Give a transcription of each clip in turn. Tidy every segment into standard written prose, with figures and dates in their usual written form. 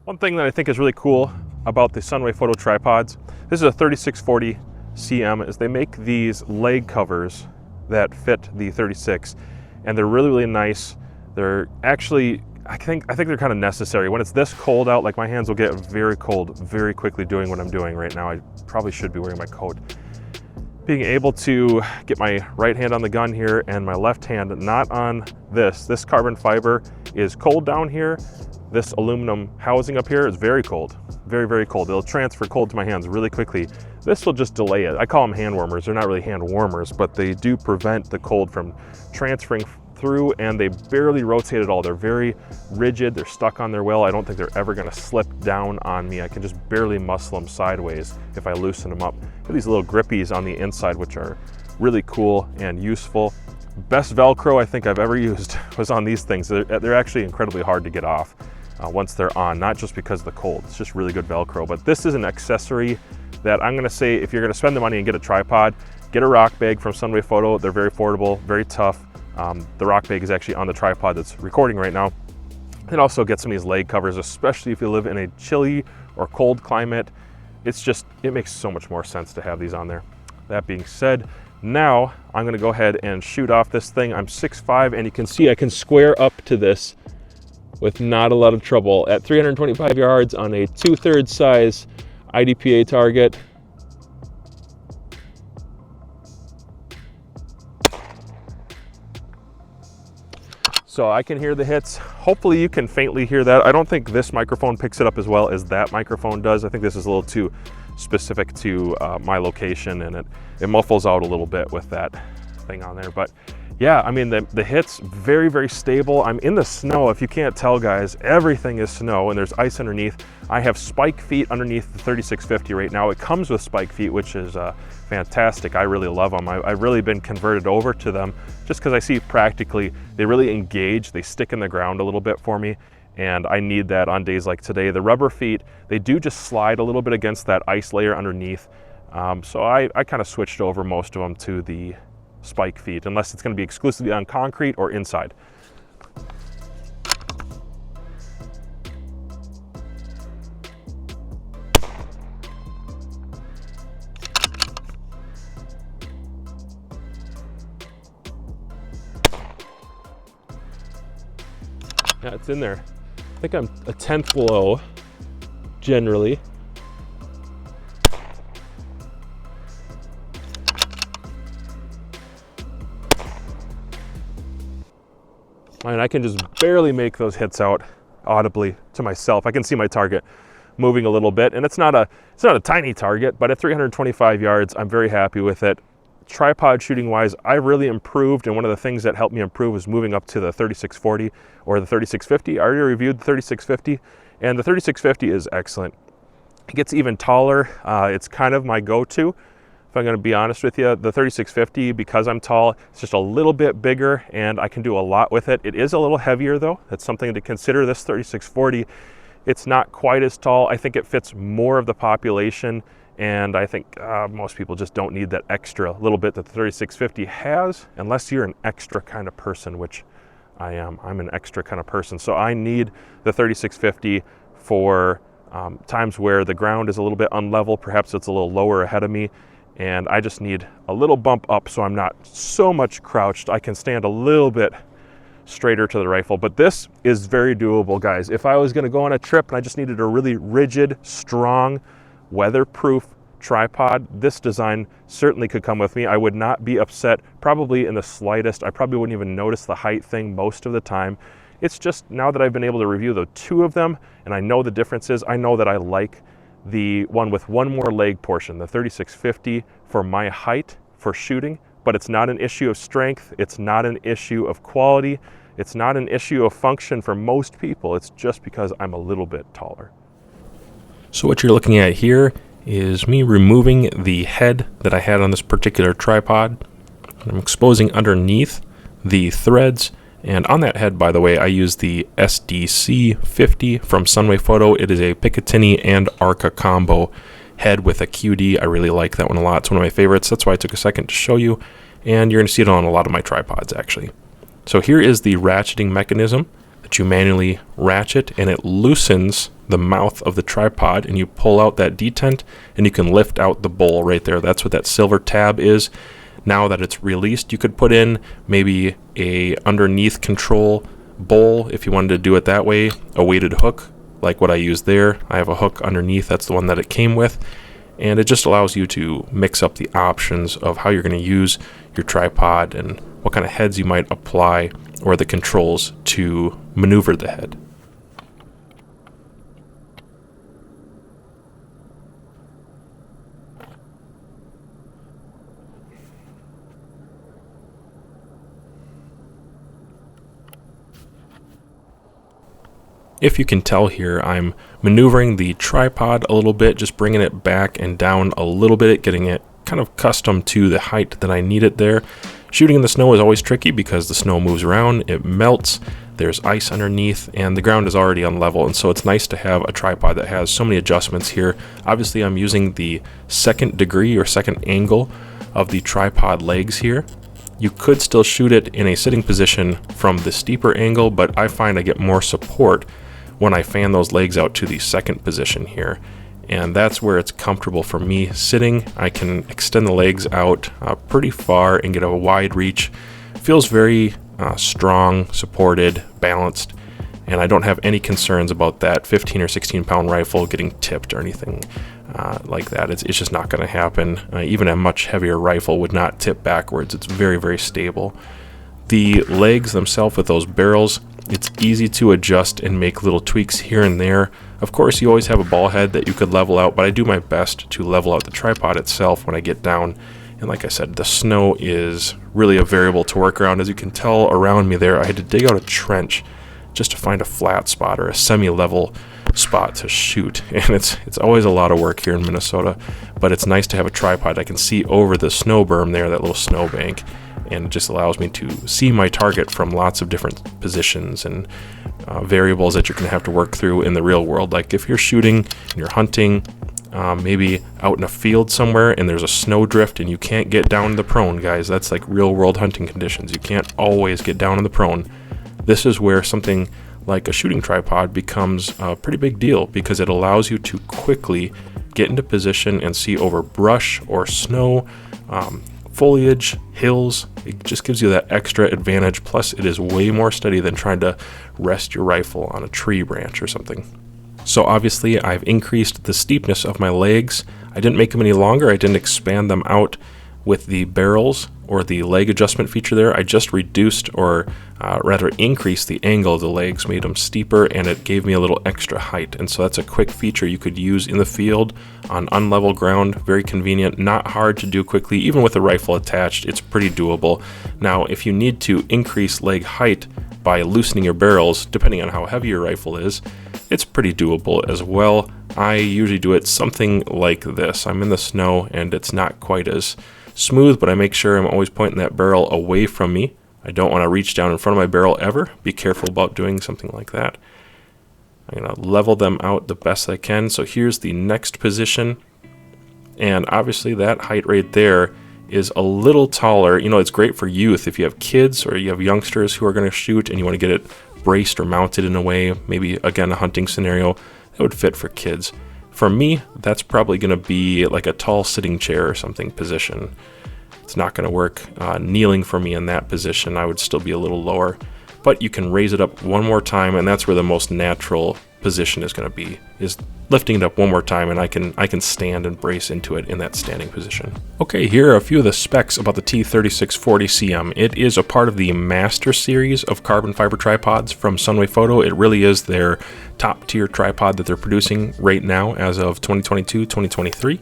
One thing that I think is really cool about the Sunwayfoto tripods, this is a 3640 CM, is they make these leg covers that fit the 36, and they're really, really nice. They're actually, I think they're kind of necessary. When it's this cold out, like my hands will get very cold very quickly doing what I'm doing right now. I probably should be wearing my coat. Being able to get my right hand on the gun here and my left hand not on this carbon fiber is cold down here. This aluminum housing up here is very cold, very, very cold. It'll transfer cold to my hands really quickly. This will just delay it. I call them hand warmers. They're not really hand warmers, but they do prevent the cold from transferring through, and they barely rotate at all. They're very rigid. They're stuck on their wheel. I don't think they're ever gonna slip down on me. I can just barely muscle them sideways if I loosen them up. These little grippies on the inside, which are really cool and useful. Best Velcro I think I've ever used was on these things. They're actually incredibly hard to get off once they're on, not just because of the cold. It's just really good Velcro. But this is an accessory that I'm gonna say, if you're gonna spend the money and get a tripod, get a rock bag from Sunwayfoto. They're very affordable, very tough. The rock bag is actually on the tripod that's recording right now. And also get some of these leg covers, especially if you live in a chilly or cold climate. It makes so much more sense to have these on there. That being said, now I'm gonna go ahead and shoot off this thing. I'm 6'5", and you can see I can square up to this with not a lot of trouble at 325 yards on a 2/3 size IDPA target. So I can hear the hits. Hopefully you can faintly hear that. I don't think this microphone picks it up as well as that microphone does. I think this is a little too specific to my location, and it muffles out a little bit with that thing on there. But yeah, I mean, the hit's very, very stable. I'm in the snow. If you can't tell, guys, everything is snow and there's ice underneath. I have spike feet underneath the 3650 right now. It comes with spike feet, which is fantastic. I really love them. I've really been converted over to them just because I see practically they really engage. They stick in the ground a little bit for me, and I need that on days like today. The rubber feet, they do just slide a little bit against that ice layer underneath. So I kind of switched over most of them to the spike feet, unless it's going to be exclusively on concrete or inside. Yeah, it's in there. I think I'm a 1/10 below generally. And I can just barely make those hits out audibly to myself. I can see my target moving a little bit, and it's not a tiny target, but at 325 yards, I'm very happy with it. Tripod shooting wise, I really improved, and one of the things that helped me improve was moving up to the 3640 or the 3650. I already reviewed the 3650, and the 3650 is excellent. It gets even taller. It's kind of my go-to. If I'm gonna be honest with you, the 3650, because I'm tall, it's just a little bit bigger and I can do a lot with it. It is a little heavier though. That's something to consider. This 3640, it's not quite as tall. I think it fits more of the population, and I think most people just don't need that extra little bit that the 3650 has, unless you're an extra kind of person, which I am. I'm an extra kind of person. So I need the 3650 for times where the ground is a little bit unlevel, perhaps it's a little lower ahead of me, and I just need a little bump up so I'm not so much crouched. I can stand a little bit straighter to the rifle, but this is very doable, guys. If I was gonna go on a trip and I just needed a really rigid, strong, weatherproof tripod, this design certainly could come with me. I would not be upset, probably in the slightest. I probably wouldn't even notice the height thing most of the time. It's just now that I've been able to review the two of them and I know the differences, I know that I like the one with one more leg portion, the 3650, for my height for shooting, but it's not an issue of strength. It's not an issue of quality. It's not an issue of function for most people. It's just because I'm a little bit taller. So what you're looking at here is me removing the head that I had on this particular tripod. I'm exposing underneath the threads, and on that head, by the way, I use the SDC 50 from Sunwayfoto. It is a Picatinny and Arca combo head with a QD. I really like that one a lot. It's one of my favorites. That's why I took a second to show you, and you're going to see it on a lot of my tripods actually. So here is the ratcheting mechanism that you manually ratchet, and it loosens the mouth of the tripod, and you pull out that detent and you can lift out the bowl right there. That's what that silver tab is. Now that it's released, you could put in maybe a underneath control bowl if you wanted to do it that way, a weighted hook like what I used there. I have a hook underneath, that's the one that it came with, and it just allows you to mix up the options of how you're going to use your tripod and what kind of heads you might apply or the controls to maneuver the head. If you can tell here, I'm maneuvering the tripod a little bit, just bringing it back and down a little bit, getting it kind of custom to the height that I need it there. Shooting in the snow is always tricky because the snow moves around, it melts, there's ice underneath, and the ground is already unlevel, and so it's nice to have a tripod that has so many adjustments here. Obviously, I'm using the second degree or second angle of the tripod legs here. You could still shoot it in a sitting position from the steeper angle, but I find I get more support when I fan those legs out to the second position here. And that's where it's comfortable for me sitting. I can extend the legs out pretty far and get a wide reach. Feels very strong, supported, balanced, and I don't have any concerns about that 15 or 16 pound rifle getting tipped or anything like that. It's just not going to happen. Even a much heavier rifle would not tip backwards. It's very, very stable. The legs themselves with those barrels, it's easy to adjust and make little tweaks here and there. Of course, you always have a ball head that you could level out, but I do my best to level out the tripod itself when I get down. And like I said, the snow is really a variable to work around. As you can tell around me there, I had to dig out a trench just to find a flat spot or a semi-level spot to shoot. And it's always a lot of work here in Minnesota, but it's nice to have a tripod I can see over the snow berm there, that little snow bank. And it just allows me to see my target from lots of different positions and variables that you're going to have to work through in the real world. Like if you're shooting and you're hunting, maybe out in a field somewhere and there's a snow drift and you can't get down to the prone, guys. That's like real world hunting conditions. You can't always get down in the prone. This is where something like a shooting tripod becomes a pretty big deal, because it allows you to quickly get into position and see over brush or snow, foliage, hills. It just gives you that extra advantage. Plus, it is way more steady than trying to rest your rifle on a tree branch or something. So obviously, I've increased the steepness of my legs. I didn't make them any longer. I didn't expand them out with the barrels or the leg adjustment feature there. I just reduced, or rather increased, the angle of the legs, made them steeper, and it gave me a little extra height. And so that's a quick feature you could use in the field on unlevel ground. Very convenient, not hard to do quickly. Even with a rifle attached, it's pretty doable. Now, if you need to increase leg height by loosening your barrels, depending on how heavy your rifle is, it's pretty doable as well. I usually do it something like this. I'm in the snow and it's not quite as smooth, but I make sure I'm always pointing that barrel away from me. I don't want to reach down in front of my barrel ever. Be careful about doing something like that. I'm going to level them out the best I can. So here's the next position. And obviously that height right there is a little taller. You know, it's great for youth. If you have kids or you have youngsters who are going to shoot and you want to get it braced or mounted in a way, maybe again a hunting scenario, that would fit for kids. For me, that's probably going to be like a tall sitting chair or something position. It's not going to work kneeling for me in that position. I would still be a little lower, but you can raise it up one more time, and that's where the most natural position is going to be, is lifting it up one more time, and I can stand and brace into it in that standing position. Okay, here are a few of the specs about the T3640CM. It is a part of the Master series of carbon fiber tripods from Sunwayfoto. It really is their top tier tripod that they're producing right now as of 2022-2023.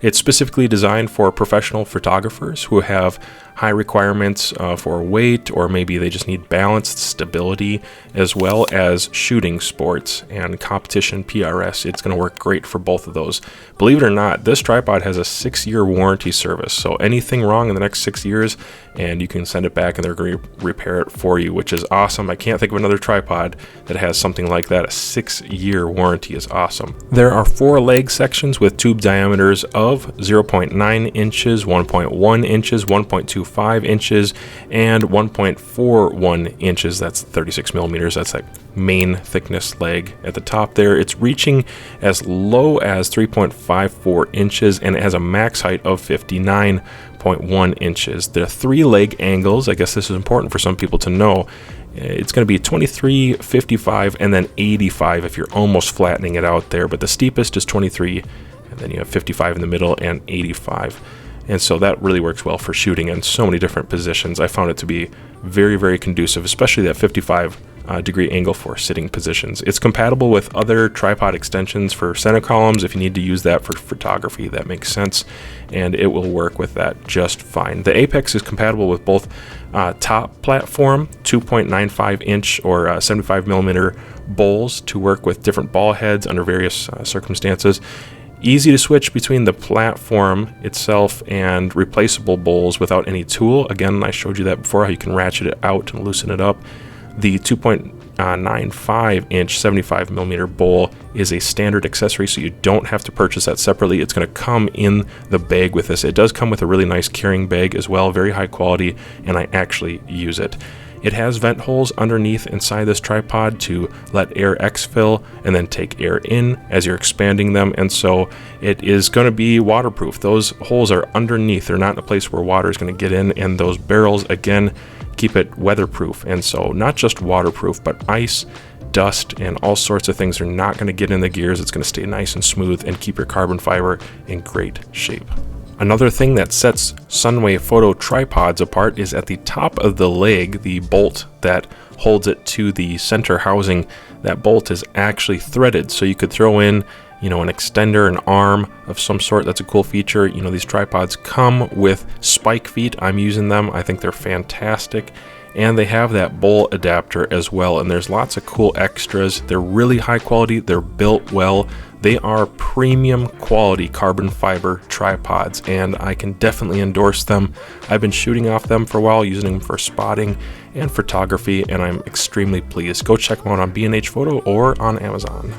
It's specifically designed for professional photographers who have high requirements for weight, or maybe they just need balanced stability, as well as shooting sports and competition PRS. It's going to work great for both of those. Believe it or not, this tripod has a 6-year warranty service. So anything wrong in the next 6 years, and you can send it back and they're going to repair it for you, which is awesome. I can't think of another tripod that has something like that. A 6-year warranty is awesome. There are 4 leg sections with tube diameters of 0.9 inches, 1.1 inches, 1.25 1.25 inches and 1.41 inches. That's 36 millimeters. That's that main thickness leg at the top there. It's reaching as low as 3.54 inches, and it has a max height of 59.1 inches. The 3 leg angles, I guess this is important for some people to know, it's going to be 23, 55, and then 85 if you're almost flattening it out there. But the steepest is 23, and then you have 55 in the middle and 85. And so that really works well for shooting in so many different positions. I found it to be very, very conducive, especially that 55 degree angle for sitting positions. It's compatible with other tripod extensions for center columns. If you need to use that for photography, that makes sense, and it will work with that just fine. The Apex is compatible with both top platform 2.95 inch or 75 millimeter bowls to work with different ball heads under various circumstances. Easy to switch between the platform itself and replaceable bowls without any tool. Again, I showed you that before, how you can ratchet it out and loosen it up. The 2.95 inch 75 millimeter bowl is a standard accessory, so you don't have to purchase that separately. It's going to come in the bag with this. It does come with a really nice carrying bag as well, very high quality, and I actually use it. It has vent holes underneath inside this tripod to let air exfil and then take air in as you're expanding them, and so it is going to be waterproof. Those holes are underneath. They're not in a place where water is going to get in, and those barrels, again, keep it weatherproof. And so not just waterproof, but ice, dust, and all sorts of things are not going to get in the gears. It's going to stay nice and smooth and keep your carbon fiber in great shape. Another thing that sets Sunwayfoto tripods apart is at the top of the leg, the bolt that holds it to the center housing. That bolt is actually threaded, so you could throw in an extender, an arm of some sort. That's a cool feature. These tripods come with spike feet. I'm using them. I think they're fantastic. And they have that bowl adapter as well. And there's lots of cool extras. They're really high quality. They're built well. They are premium quality carbon fiber tripods, and I can definitely endorse them. I've been shooting off them for a while, using them for spotting and photography, and I'm extremely pleased. Go check them out on B&H Photo or on Amazon.